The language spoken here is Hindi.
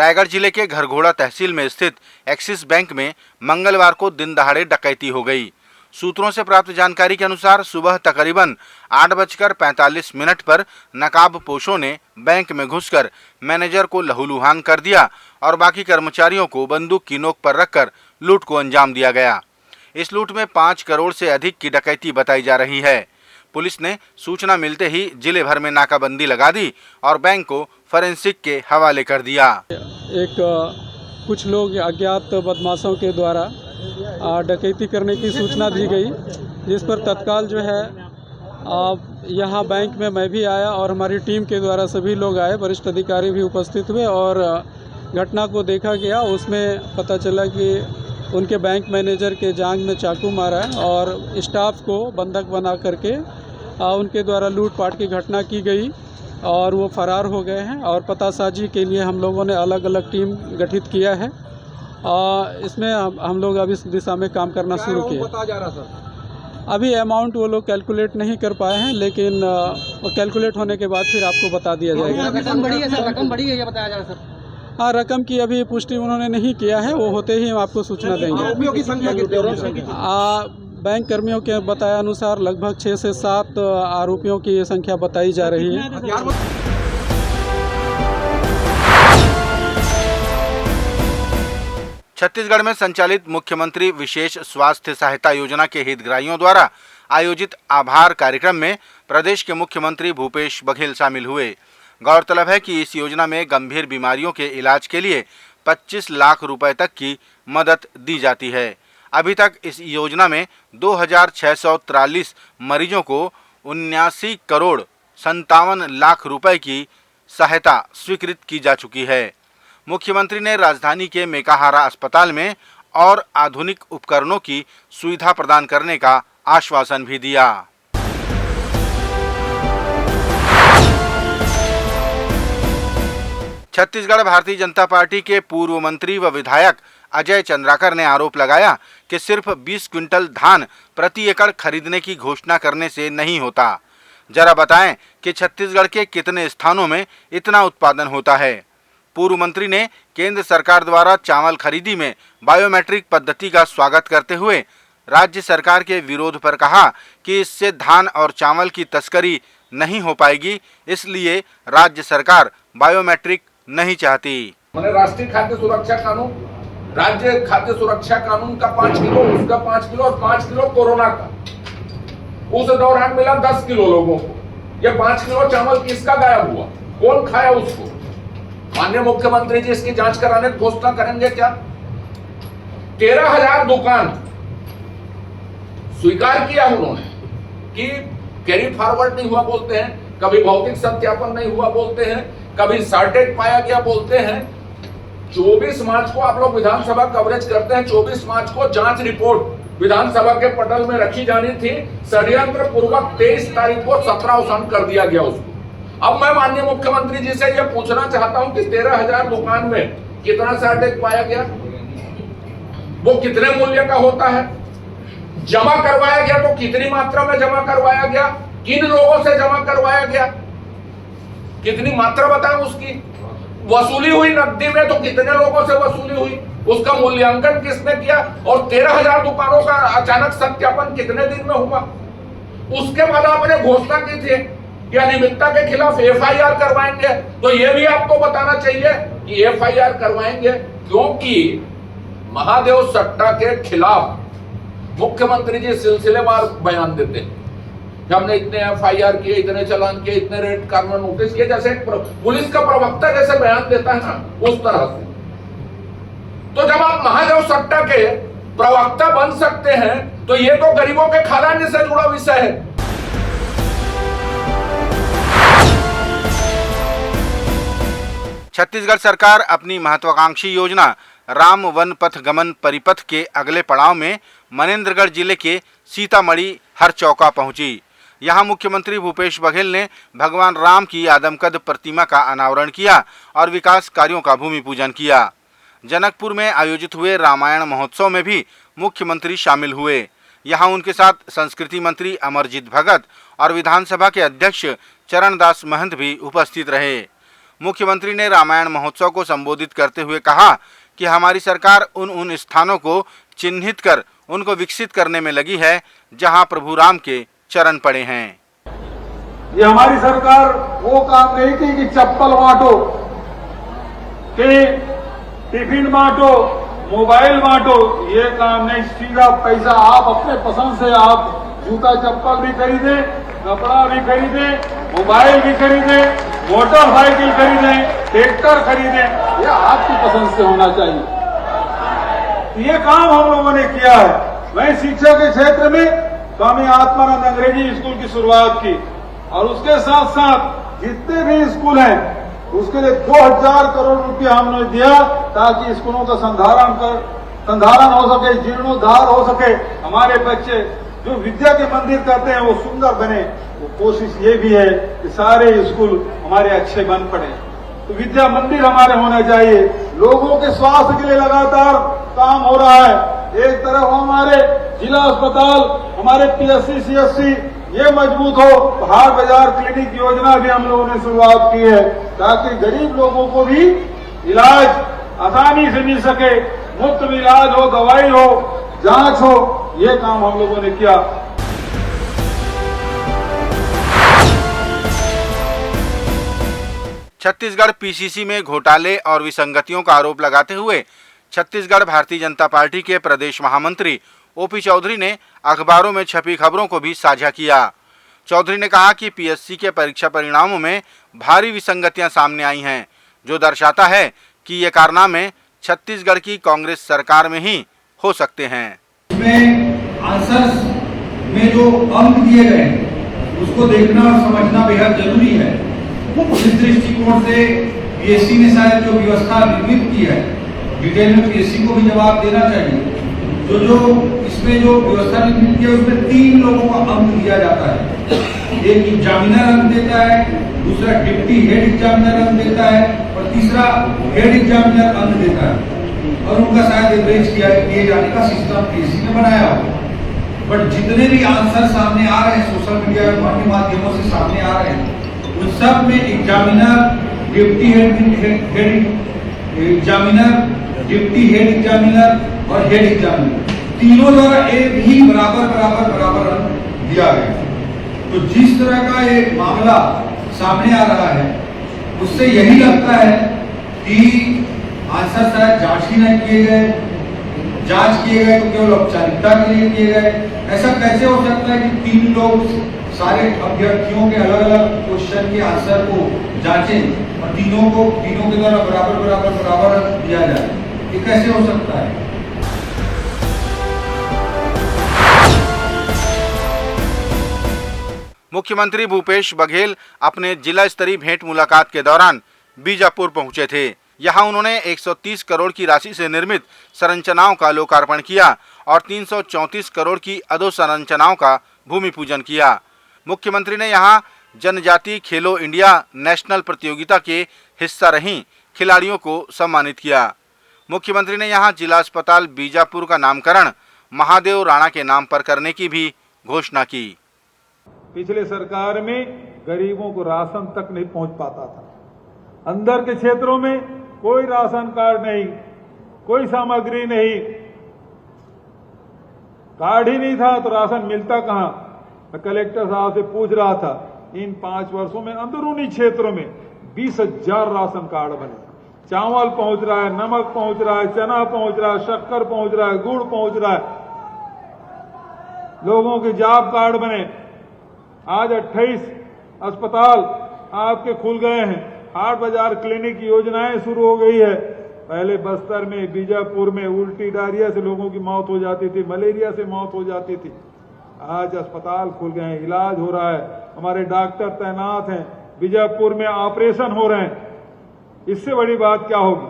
रायगढ़ जिले के घरघोड़ा तहसील में स्थित एक्सिस बैंक में मंगलवार को दिन दहाड़े डकैती हो गई। सूत्रों से प्राप्त जानकारी के अनुसार सुबह तकरीबन 8:45 पर नकाबपोशों ने बैंक में घुसकर मैनेजर को लहूलुहान कर दिया और बाकी कर्मचारियों को बंदूक की नोक पर रखकर लूट को अंजाम दिया गया। इस लूट में 5 करोड़ से अधिक की डकैती बताई जा रही है। पुलिस ने सूचना मिलते ही जिले भर में नाकाबंदी लगा दी और बैंक को फॉरेंसिक के हवाले कर दिया। कुछ लोग अज्ञात बदमाशों के द्वारा डकैती करने की सूचना दी गई, जिस पर तत्काल जो है यहाँ बैंक में मैं भी आया और हमारी टीम के द्वारा सभी लोग आए, वरिष्ठ अधिकारी भी उपस्थित हुए और घटना को देखा गया। उसमें पता चला कि उनके बैंक मैनेजर के जांघ में चाकू मारा है और स्टाफ को बंधक बना करके उनके द्वारा लूटपाट की घटना की गई और वो फरार हो गए हैं। और पतासाजी के लिए हम लोगों ने अलग अलग टीम गठित किया है। इसमें हम लोग अब इस दिशा में काम करना शुरू किया। अभी अमाउंट वो लोग कैलकुलेट नहीं कर पाए हैं, लेकिन वो कैलकुलेट होने के बाद फिर आपको बता दिया जाएगा। रकम बड़ी है सर, रकम बड़ी है ये बताया जा रहा है सर। हाँ, रकम की अभी पुष्टि उन्होंने नहीं किया है, वो होते ही हम आपको सूचना देंगे। आरोपियों की संख्या कितनी है? बैंक कर्मियों के बताए अनुसार लगभग 6 से 7 आरोपियों की ये संख्या बताई जा रही है। छत्तीसगढ़ में संचालित मुख्यमंत्री विशेष स्वास्थ्य सहायता योजना के हितग्राहियों द्वारा आयोजित आभार कार्यक्रम में प्रदेश के मुख्यमंत्री भूपेश बघेल शामिल हुए। गौरतलब है कि इस योजना में गंभीर बीमारियों के इलाज के लिए 25 लाख रुपए तक की मदद दी जाती है। अभी तक इस योजना में 2643 मरीजों को 79 करोड़ 57 लाख रुपए की सहायता स्वीकृत की जा चुकी है। मुख्यमंत्री ने राजधानी के मेकाहारा अस्पताल में और आधुनिक उपकरणों की सुविधा प्रदान करने का आश्वासन भी दिया। छत्तीसगढ़ भारतीय जनता पार्टी के पूर्व मंत्री व विधायक अजय चंद्राकर ने आरोप लगाया कि सिर्फ 20 क्विंटल धान प्रति एकड़ खरीदने की घोषणा करने से नहीं होता। जरा बताएं कि छत्तीसगढ़ के कितने स्थानों में इतना उत्पादन होता है। पूर्व मंत्री ने केंद्र सरकार द्वारा चावल खरीदी में बायोमेट्रिक पद्धति का स्वागत करते हुए राज्य सरकार के विरोध पर कहा कि इससे धान और चावल की तस्करी नहीं हो पाएगी, इसलिए राज्य सरकार बायोमेट्रिक नहीं चाहती। मैंने राष्ट्रीय खाद्य सुरक्षा कानून, राज्य खाद्य सुरक्षा कानून का 5 किलो, उसका 5 किलो और 5 किलो कोरोना का, उस दौरान मिला 10 किलो लोगों को। ये 5 किलो चावल किसका गायब हुआ, कौन खाया उसको? माननीय मुख्यमंत्री जी इसकी जांच कराने की घोषणा करेंगे क्या? 13,000 दुकान स्वीकार किया उन्होंने कि कैरी फॉरवर्ड नहीं हुआ बोलते हैं, कभी भौतिक सत्यापन नहीं हुआ बोलते हैं, कभी शॉर्टेज पाया गया बोलते हैं। 24 मार्च को आप लोग विधानसभा कवरेज करते हैं, 24 मार्च को जांच रिपोर्ट विधानसभा के पटल में रखी जानी थी। षड्यंत्र पूर्वक 23 तारीख को 17 अवसान कर दिया गया उसको। अब मैं माननीय मुख्यमंत्री जी से यह पूछना चाहता हूं कि 13,000 दुकान में कितना शॉर्टेज पाया गया, वो कितने मूल्य का होता है, जमा करवाया गया तो कितनी मात्रा में जमा करवाया गया, किन लोगों से जमा करवाया गया, कितनी मात्रा बताएं उसकी, वसूली हुई नकदी में तो कितने लोगों से वसूली हुई, उसका मूल्यांकन किसने किया, और 13,000 दुकानों का अचानक सत्यापन कितने दिन में हुआ। उसके बाद आपने घोषणा की थी कि अनियमितता के खिलाफ FIR करवाएंगे, तो यह भी आपको बताना चाहिए कि FIR करवाएंगे, क्योंकि महादेव सट्टा के खिलाफ मुख्यमंत्री जी सिलसिलेवार बयान देते हैं। हमने इतने FIR किए, इतने चालान किए, इतने रेड कार्नर नोटिस किए, जैसे पुलिस का प्रवक्ता जैसे बयान देता है ना, उस तरह से। तो जब आप महादेव सट्टा के प्रवक्ता बन सकते हैं, तो ये तो गरीबों के खादान से जुड़ा विषय है। छत्तीसगढ़ सरकार अपनी महत्वाकांक्षी योजना राम वन पथ गमन परिपथ के अगले पड़ाव में मनेन्द्रगढ़ जिले के सीतामढ़ी हरचौका पहुंची। यहां मुख्यमंत्री भूपेश बघेल ने भगवान राम की आदमकद प्रतिमा का अनावरण किया और विकास कार्यों का भूमि पूजन किया। जनकपुर में आयोजित हुए रामायण महोत्सव में भी मुख्यमंत्री शामिल हुए। यहां उनके साथ संस्कृति मंत्री अमरजीत भगत और विधानसभा के अध्यक्ष चरणदास महंत भी उपस्थित रहे। मुख्यमंत्री ने रामायण महोत्सव को संबोधित करते हुए कहा कि हमारी सरकार उन स्थानों को चिन्हित कर उनको विकसित करने में लगी है जहां प्रभु राम के चरण पड़े हैं। ये हमारी सरकार वो काम नहीं की कि चप्पल बांटो, कि टिफिन बांटो, मोबाइल बांटो, ये काम नहीं। सीधा पैसा आप अपने पसंद से आप जूता चप्पल भी खरीदे, कपड़ा भी खरीदे, मोबाइल भी खरीदे, मोटरसाइकिल खरीदे, ट्रैक्टर खरीदे, ये आपकी पसंद से होना चाहिए। ये काम हम लोगों ने किया है। मैं शिक्षा के क्षेत्र में स्वामी आत्मानंद अंग्रेजी स्कूल की शुरुआत की और उसके साथ साथ जितने भी स्कूल हैं उसके लिए 2000 करोड़ रुपया हमने दिया ताकि स्कूलों का संधारण हो सके, जीर्णोद्धार हो सके, हमारे बच्चे जो विद्या के मंदिर करते हैं वो सुंदर बने। वो कोशिश ये भी है कि सारे स्कूल हमारे अच्छे बन पड़े। तो विद्या मंदिर हमारे होना चाहिए। लोगों के स्वास्थ्य के लिए लगातार काम हो रहा है। एक तरफ हमारे जिला अस्पताल, हमारे PSC, CSC ये मजबूत हो। हाट बाजार क्लिनिक योजना भी हम लोगों ने शुरुआत की है ताकि गरीब लोगों को भी इलाज आसानी से मिल सके, मुफ्त इलाज हो, दवाई हो, जांच हो, ये काम हम लोगों ने किया। छत्तीसगढ़ PCC में घोटाले और विसंगतियों का आरोप लगाते हुए छत्तीसगढ़ भारतीय जनता पार्टी के प्रदेश महामंत्री OP चौधरी ने अखबारों में छपी खबरों को भी साझा किया। चौधरी ने कहा कि PSC के परीक्षा परिणामों में भारी विसंगतियां सामने आई हैं, जो दर्शाता है कि ये कारनामे छत्तीसगढ़ की कांग्रेस सरकार में ही हो सकते हैं। इसमें आंसर्स में जो अंक दिए गए उसको देखना और समझना बेहद जरूरी है। इस दृष्टिकोण से PSC ने शायद जो व्यवस्था निर्मित की है, डिटेल में PSC को भी जवाब देना चाहिए। जो इसमें जो व्यवस्था निर्मित की है उसमें 3 लोगों का अंक दिया जाता है। एक एग्जामिनर अंक देता है, दूसरा डिप्टी हेड एग्जामिनर अंक देता है और तीसरा हेड एग्जामिनर अंक देता है और उनका शायद एवरेज किए जाने का सिस्टम PSC ने बनाया हो। बट जितने भी आंसर सामने आ रहे हैं सोशल मीडिया के माध्यमों से सामने आ रहे हैं उन सब में examiner, deputy head examiner, deputy head examiner और हेड एग्जामिनर तीनों द्वारा एक ही बराबर अंक दिया गया। तो जिस तरह का ये मामला सामने आ रहा है उससे यही लगता है कि आंसर शायद जांच ही नहीं किए गए, जांच किए गए तो केवल औपचारिकता के लिए किए गए। ऐसा कैसे हो सकता है कि 3 लोग सारे अभ्यर्थियों के अलग अलग क्वेश्चन के आंसर को जांचें और तीनों के द्वारा बराबर दिया जाए? ये कैसे हो सकता है? मुख्यमंत्री भूपेश बघेल अपने जिला स्तरीय भेंट मुलाकात के दौरान बीजापुर पहुंचे थे। यहां उन्होंने 130 करोड़ की राशि से निर्मित संरचनाओं का लोकार्पण किया और 334 करोड़ की अधोसंरचनाओं का भूमि पूजन किया। मुख्यमंत्री ने यहां जनजातीय खेलो इंडिया नेशनल प्रतियोगिता के हिस्सा रहीं खिलाड़ियों को सम्मानित किया। मुख्यमंत्री ने यहां जिला अस्पताल बीजापुर का नामकरण महादेव राणा के नाम पर करने की भी घोषणा की। पिछले सरकार में गरीबों को राशन तक नहीं पहुंच पाता था। अंदर के क्षेत्रों में कोई राशन कार्ड नहीं, कोई सामग्री नहीं, कार्ड ही नहीं था तो राशन मिलता कहां। मैं कलेक्टर साहब से पूछ रहा था, इन 5 वर्षों में अंदरूनी क्षेत्रों में 20,000 राशन कार्ड बने। चावल पहुंच रहा है, नमक पहुंच रहा है, चना पहुंच रहा है, शक्कर पहुंच रहा है, गुड़ पहुंच रहा है। लोगों के जॉब कार्ड बने। आज 28 अस्पताल आपके खुल गए हैं। हाट बाजार क्लिनिक योजनाएं शुरू हो गई है। पहले बस्तर में, बीजापुर में उल्टी डायरिया से लोगों की मौत हो जाती थी, मलेरिया से मौत हो जाती थी। आज अस्पताल खुल गए हैं, इलाज हो रहा है, हमारे डॉक्टर तैनात हैं, बीजापुर में ऑपरेशन हो रहे हैं। इससे बड़ी बात क्या होगी?